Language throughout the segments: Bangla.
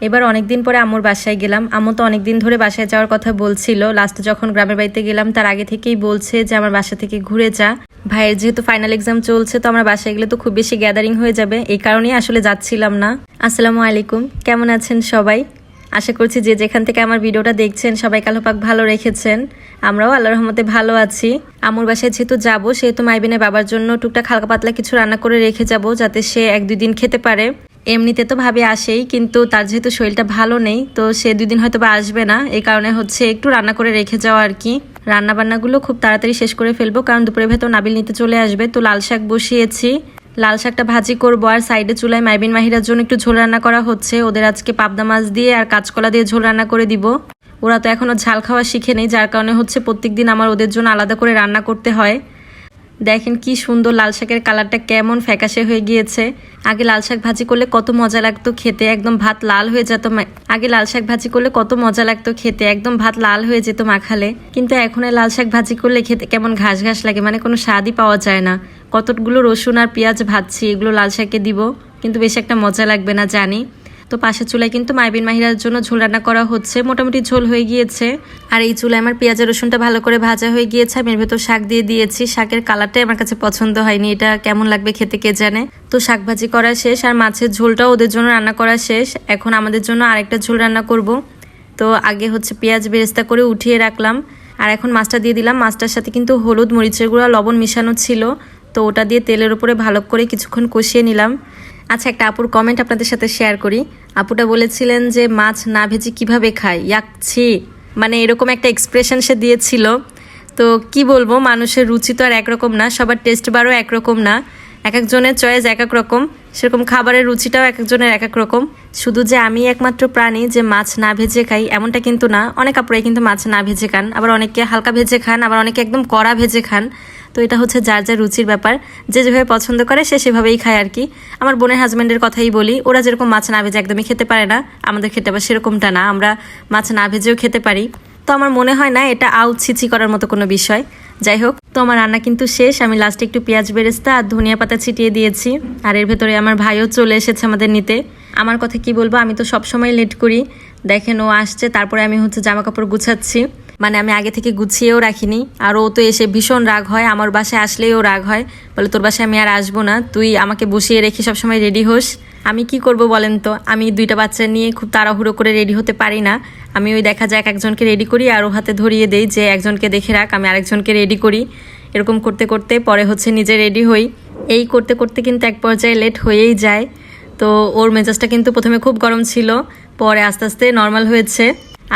এবার অনেকদিন পরে আম্মুর বাসায় গেলাম। আম্মু তো অনেকদিন ধরে বাসায় যাওয়ার কথা বলছিল। লাস্টে যখন গ্রামের বাড়িতে গেলাম তার আগে থেকেই বলছে যে আমার বাসা থেকে ঘুরে যা। ভাইয়ের যেহেতু ফাইনাল এক্সাম চলছে, তো আমরা বাসায় গেলে তো খুব বেশি গ্যাদারিং হয়ে যাবে, এই কারণেই আসলে যাচ্ছিলাম না। আসসালামু আলাইকুম, কেমন আছেন সবাই? আশা করছি যে যেখান থেকে আমার ভিডিওটা দেখছেন সবাই আল্লাহ ভালো রেখেছেন। আমরাও আল্লাহর রহমতে ভালো আছি। আম্মুর বাসায় যেহেতু যাবো, সেহেতু মাইবিনের বাবার জন্য টুকটাক হালকা পাতলা কিছু রান্না করে রেখে যাব, যাতে সে 1-2 দিন খেতে পারে। এমনিতে তো ভাবি আসেই, কিন্তু তার যেহেতু শরীরটা ভালো নেই, তো সে 2 দিন হয়তো বা আসবে না। এই কারণে হচ্ছে একটু রান্না করে রেখে যাওয়া আর কি। রান্না বান্নাগুলো খুব তাড়াতাড়ি শেষ করে ফেলবো, কারণ দুপুরের ভেতর নাবিল নিতে চলে আসবে। তো লাল শাক বসিয়েছি, লাল শাকটা ভাজি করবো। আর সাইডে চুলায় মাইবিন মাহিরার জন্য একটু ঝোল রান্না করা হচ্ছে। ওদের আজকে পাবদা মাছ দিয়ে আর কাঁচকলা দিয়ে ঝোল রান্না করে দিব। ওরা তো এখনো ঝাল খাওয়া শিখে নেই, যার কারণে হচ্ছে প্রত্যেকদিন আমার ওদের জন্য আলাদা করে রান্না করতে হয়। দেখেন কি সুন্দর লাল শাকের কালারটা কেমন ফ্যাকাশে হয়ে গিয়েছে। আগে লাল শাক ভাজি করলে কত মজা লাগতো খেতে, একদম ভাত লাল হয়ে যেত। আগে লাল শাক ভাজি করলে কত মজা লাগতো খেতে, একদম ভাত লাল হয়ে যেত মাখালে। কিন্তু এখন লাল শাক ভাজি করলে খেতে কেমন ঘাস ঘাস লাগে, মানে কোনো স্বাদই পাওয়া যায় না। কতগুলো রসুন আর পেঁয়াজ ভাজছি, এগুলো লাল শাকে দিব, কিন্তু বেশি একটা মজা লাগবে না জানি। তো পাশের চুলায় কিন্তু মাইবিন মাহিরার জন্য ঝোল রান্না করা হচ্ছে। মোটামুটি ঝোল হয়ে গিয়েছে। আর এই চুলায় আমার পেঁয়াজ রসুনটা ভালো করে ভাজা হয়ে গিয়েছে। আমি এর ভেতর শাক দিয়ে দিয়েছি। শাকের কালারটাই আমার কাছে পছন্দ হয়নি, এটা কেমন লাগবে খেতে কে জানে। তো শাক ভাজি করা শেষ, আর মাছের ঝোলটাও ওদের জন্য রান্না করা শেষ। এখন আমাদের জন্য আরেকটা ঝোল রান্না করব। তো আগে হচ্ছে পেঁয়াজ বেরেস্তা করে উঠিয়ে রাখলাম, আর এখন মাছটা দিয়ে দিলাম। মাছটার সাথে কিন্তু হলুদ, মরিচের গুঁড়া, লবণ মিশানো ছিল। তো ওটা দিয়ে তেলের উপরে ভালো করে কিছুক্ষণ কষিয়ে নিলাম। আচ্ছা, একটা আপুর কমেন্ট আপনাদের সাথে শেয়ার করি। আপুটা বলেছিলেন যে মাছ না ভেজে কিভাবে খায়, ইয়াকছি, মানে এরকম একটা এক্সপ্রেশন সে দিয়েছিল। তো কি বলবো, মানুষের রুচি তো আর একরকম না, সবার টেস্ট বারও একরকম না, এক একজনের চয়েস এক এক রকম, সেরকম খাবারের রুচিটাও এক একজনের এক এক রকম। শুধু যে আমি একমাত্র প্রাণী যে মাছ না ভেজে খাই এমনটা কিন্তু না। অনেক আপুরাই কিন্তু মাছ না ভেজে খান, আবার অনেকে হালকা ভেজে খান, আবার অনেকে একদম কড়া ভেজে খান। তো এটা হচ্ছে যার যার রুচির ব্যাপার, যে যেভাবে পছন্দ করে সে সেভাবেই খায় আর কি। আমার বোনের হাজব্যান্ডের কথাই বলি, ওরা যেরকম মাছ না ভেজে একদমই খেতে পারে না, আমাদের খেতে আবার সেরকমটা না, আমরা মাছ না ভেজেও খেতে পারি। তো আমার মনে হয় না এটা ছিচি করার মতো কোনো বিষয়। যাই হোক, তো আমার রান্না কিন্তু শেষ। আমি লাস্টে একটু পেঁয়াজ বেরেস্তা আর ধনিয়া পাতা ছিটিয়ে দিয়েছি। আর এর ভেতরে আমার ভাইও চলে এসেছে আমাদের নিতে। আমার কথা কি বলবো, আমি তো সবসময় লেট করি। দেখেন ও আসছে, তারপরে আমি হচ্ছে জামা কাপড় গুছাচ্ছি। মানে আমি আগে থেকে গুছিয়েও রাখিনি। আর ও তো এসে ভীষণ রাগ হয়, আমার বাসায় আসলেই ও রাগ হয়, বলে তোর বাসায় আমি আর আসবো না, তুই আমাকে বসিয়ে রেখে সবসময় রেডি হোস। আমি কি করব বলেন তো, আমি 2টা বাচ্চা নিয়ে খুব তাড়াহুড়ো করে রেডি হতে পারি না। আমি ওই দেখা যায় একজনকে রেডি করি আর ও হাতে ধরিয়ে দেই যে একজনকে দেখে রাখ, আমি আরেকজনকে রেডি করি। এরকম করতে করতে পরে হচ্ছে নিজে রেডি হই। এই করতে করতে কিন্তু এক পর্যায়ে লেট হয়েই যায়। তো ওর মেজাজটা কিন্তু প্রথমে খুব গরম ছিল, পরে আস্তে আস্তে নর্মাল হয়েছে।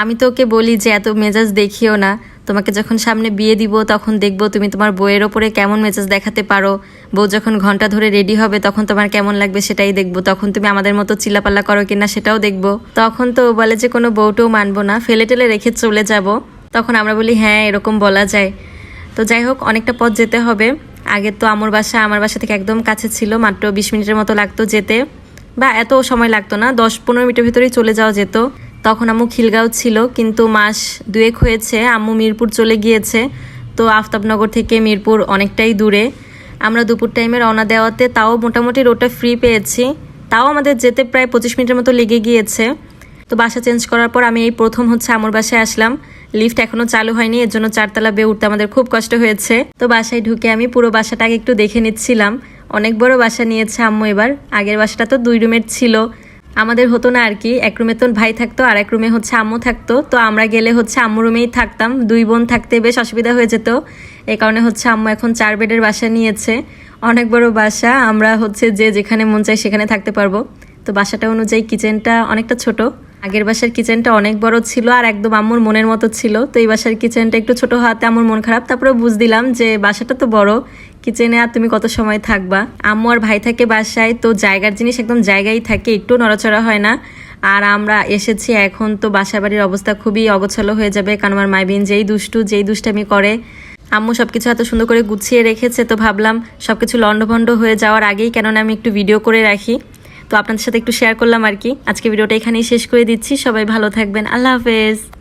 আমি তো ওকে বলি যে এত মেজাজ দেখিও না, তোমাকে যখন সামনে বিয়ে দিব তখন দেখবো তুমি তোমার বউয়ের ওপরে কেমন মেজাজ দেখাতে পারো। বউ যখন ঘন্টা ধরে রেডি হবে তখন তোমার কেমন লাগবে সেটাই দেখবো, তখন তুমি আমাদের মতো চিল্লাপাল্লা করো কিনা সেটাও দেখবো। তখন তো বলে যে কোনো বউটাও মানবো না, ফেলে টেলে রেখে চলে যাব। তখন আমরা বলি হ্যাঁ এরকম বলা যায়। তো যাই হোক, অনেকটা পথ যেতে হবে। আগে তো আমার বাসা থেকে একদম কাছে ছিল, মাত্র 20 মিনিটের মতো লাগতো যেতে, বা এত সময় লাগতো না, 10-15 মিনিটের ভিতরেই চলে যাওয়া যেত। তখন আম্মু খিলগাঁও ছিল, কিন্তু মাস 2 হয়েছে আম্মু মিরপুর চলে গিয়েছে। তো আফতাবনগর থেকে মিরপুর অনেকটাই দূরে। আমরা দুপুর টাইমে রওনা দেওয়াতে তাও মোটামুটি রোডটা ফ্রি পেয়েছি, তাও আমাদের যেতে প্রায় 25 মিনিটের মতো লেগে গিয়েছে। তো বাসা চেঞ্জ করার পর আমি এই প্রথম হচ্ছে আমার বাসায় আসলাম। লিফট এখনো চালু হয়নি, এর জন্য 4তলা বেয়ে উঠতে আমাদের খুব কষ্ট হয়েছে। তো বাসায় ঢুকে আমি পুরো বাসাটাকে একটু দেখে নিচ্ছিলাম। অনেক বড় বাসা নিয়েছে আম্মু এবার। আগের বাসাটা তো 2 রুমের ছিল, আমাদের হতো না আর কি। এক রুমে তো ভাই থাকতো আর এক রুমে হচ্ছে আম্মু থাকতো। তো আমরা গেলে হচ্ছে আম্মু রুমেই থাকতাম, 2 বোন থাকতে বেশ অসুবিধা হয়ে যেত। এই কারণে হচ্ছে আম্মু এখন 4 বেডের বাসা নিয়েছে। অনেক বড় বাসা, আমরা হচ্ছে যে যেখানে মন চাই সেখানে থাকতে পারবো। তো বাসাটা অনুযায়ী কিচেনটা অনেকটা ছোট। আগের বাসার কিচেনটা অনেক বড় ছিল আর একদম আম্মুর মনের মতো ছিল। তো এই বাসার কিচেনটা একটু ছোট হওয়াতে আম্মুর মন খারাপ। তারপরে বুঝ দিলাম যে বাসাটা তো বড়, কিচেনে আর তুমি কত সময় থাকবা। আম্মু আর ভাই থাকে বাসায়, তো জায়গার জিনিস একদম জায়গায় থাকে, একটু নড়াচড়া হয় না। আর আমরা এসেছি এখন, তো বাসা বাড়ির অবস্থা খুবই অগোছালো হয়ে যাবে, কারণ আমার মাইবিন যেই দুষ্টামি করে। আম্মু সবকিছু এত সুন্দর করে গুছিয়ে রেখেছে, তো ভাবলাম সবকিছু লন্ডভন্ড হয়ে যাওয়ার আগেই কেননা আমি একটু ভিডিও করে রাখি। তো আপনাদের সাথে একটু শেয়ার করলাম আর কি। আজকে ভিডিওটা এখানেই শেষ করে দিচ্ছি। সবাই ভালো থাকবেন, আল্লাহ হাফেজ।